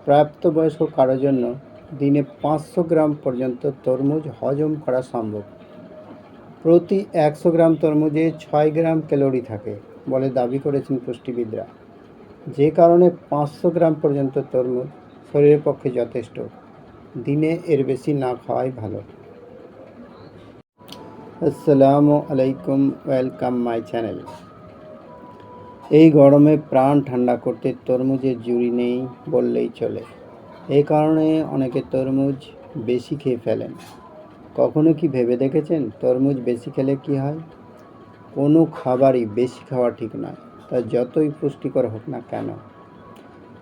প্রাপ্তবয়স্ক কারোর জন্য দিনে 500 গ্রাম পর্যন্ত তরমুজ হজম করা সম্ভব। প্রতি 100 গ্রাম তরমুজে 6 গ্রাম ক্যালোরি থাকে বলে দাবি করেছেন পুষ্টিবিদরা, যে কারণে 500 গ্রাম পর্যন্ত তরমুজ শরীরের পক্ষে যথেষ্ট। দিনে এর বেশি না খাওয়াই ভালো। আসসালামু আলাইকুম, ওয়েলকাম মাই চ্যানেল। এই গরমে প্রাণ ঠান্ডা করতে তরমুজের জুড়ি নেই বললেই চলে। এই কারণে অনেকে তরমুজ বেশি খেয়ে ফেলেন। কখনো কি ভেবে দেখেছেন তরমুজ বেশি খেলে কি হয়? কোনো খাবারই বেশি খাওয়া ঠিক নয়, তা যতই পুষ্টিকর হোক না কেন।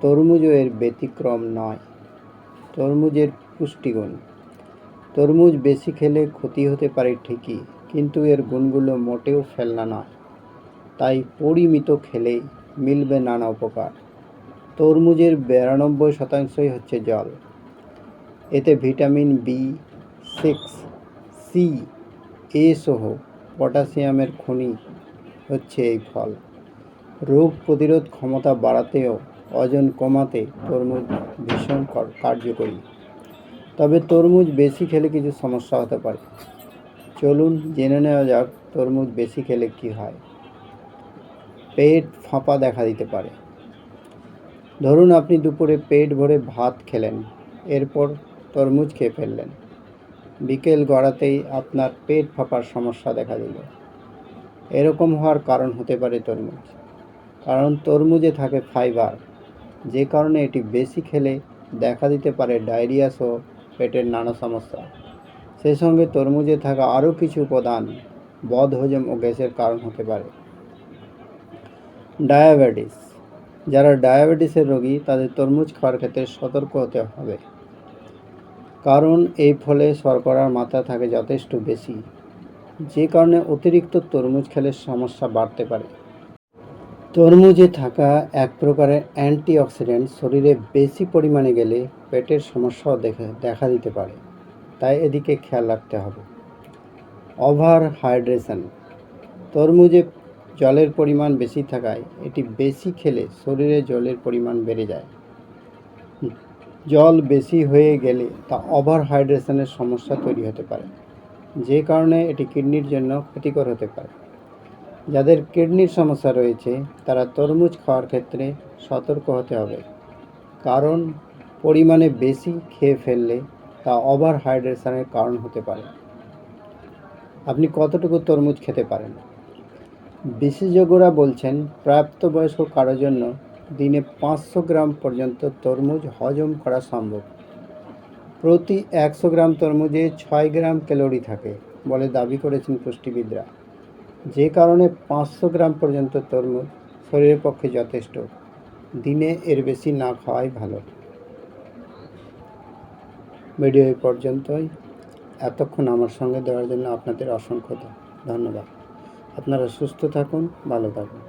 তরমুজও এর ব্যতিক্রম নয়। তরমুজের পুষ্টিগুণ: তরমুজ বেশি খেলে ক্ষতি হতে পারে ঠিকই, কিন্তু এর গুণগুলো মোটেও ফেলনা নয়। তাই পরিমিত খেলেই মিলবে নানা উপকার। তরমুজের 92% হচ্ছে জল। এতে ভিটামিন B6, C, A সহ পটাশিয়ামের খনি হচ্ছে এই ফল। রোগ প্রতিরোধ ক্ষমতা বাড়াতেও ওজন কমাতে তরমুজ ভীষণ কার্যকরী। তবে তরমুজ বেশি খেলে কিছু সমস্যা হতে পারে। চলুন জেনে নেওয়া যাক তরমুজ বেশি খেলে কি হয়। পেট ফাঁপা দেখা দিতে পারে। ধরুন আপনি দুপুরে পেট ভরে ভাত খেলেন, এরপর তরমুজ খেয়ে ফেললেন। বিকেল গড়াতেই আপনার পেট ফাঁপার সমস্যা দেখা দিল। এরকম হওয়ার কারণ হতে পারে তরমুজ, কারণ তরমুজে থাকে ফাইবার, যে কারণে এটি বেশি খেলে দেখা দিতে পারে ডায়রিয়া সহ পেটের নানা সমস্যা। সেই সঙ্গে তরমুজে থাকা আরও কিছু উপাদান বদহজম ও গ্যাসের কারণ হতে পারে। ডায়াবেটিস: যারা ডায়াবেটিসের রোগী তাদের তরমুজ খাওয়ার ক্ষেত্রে সতর্ক হতে হবে, কারণ এই ফলে শর্করার মাত্রা থাকে যথেষ্ট বেশি, যে কারণে অতিরিক্ত তরমুজ খেলে সমস্যা বাড়তে পারে। তরমুজে থাকা এক প্রকারের অ্যান্টিঅক্সিডেন্ট শরীরে বেশি পরিমাণে গেলে পেটের সমস্যাও দেখা দিতে পারে, তাই এদিকে খেয়াল রাখতে হবে। ওভার হাইড্রেশন: তরমুজে জলের পরিমাণ বেশি থাকায় এটি বেশি খেলে শরীরে জলের পরিমাণ বেড়ে যায়। জল বেশি হয়ে গেলে তা ওভার হাইড্রেশনের সমস্যা তৈরি হতে পারে, যে কারণে এটি কিডনির জন্য ক্ষতিকর হতে পারে। যাদের কিডনির সমস্যা রয়েছে তারা তরমুজ খাওয়ার ক্ষেত্রে সতর্ক হতে হবে, কারণ পরিমাণে বেশি খেয়ে ফেললে তা ওভার হাইড্রেশনের কারণ হতে পারে। আপনি কতটুকু তরমুজ খেতে পারেন? বিশেষজ্ঞরা বলছেন প্রাপ্তবয়স্ক কারোর জন্য দিনে 500 গ্রাম পর্যন্ত তরমুজ হজম করা সম্ভব। প্রতি 100 গ্রাম তরমুজে 6 গ্রাম ক্যালোরি থাকে বলে দাবি করেছেন পুষ্টিবিদরা, যে কারণে 500 গ্রাম পর্যন্ত তরমুজ শরীরের পক্ষে যথেষ্ট। দিনে এর বেশি না খাওয়াই ভালো। ভিডিও এই পর্যন্তই। এতক্ষণ আমার সঙ্গে দেওয়ার জন্য আপনাদের অসংখ্য ধন্যবাদ। আপনারা সুস্থ থাকুন, ভালো থাকুন।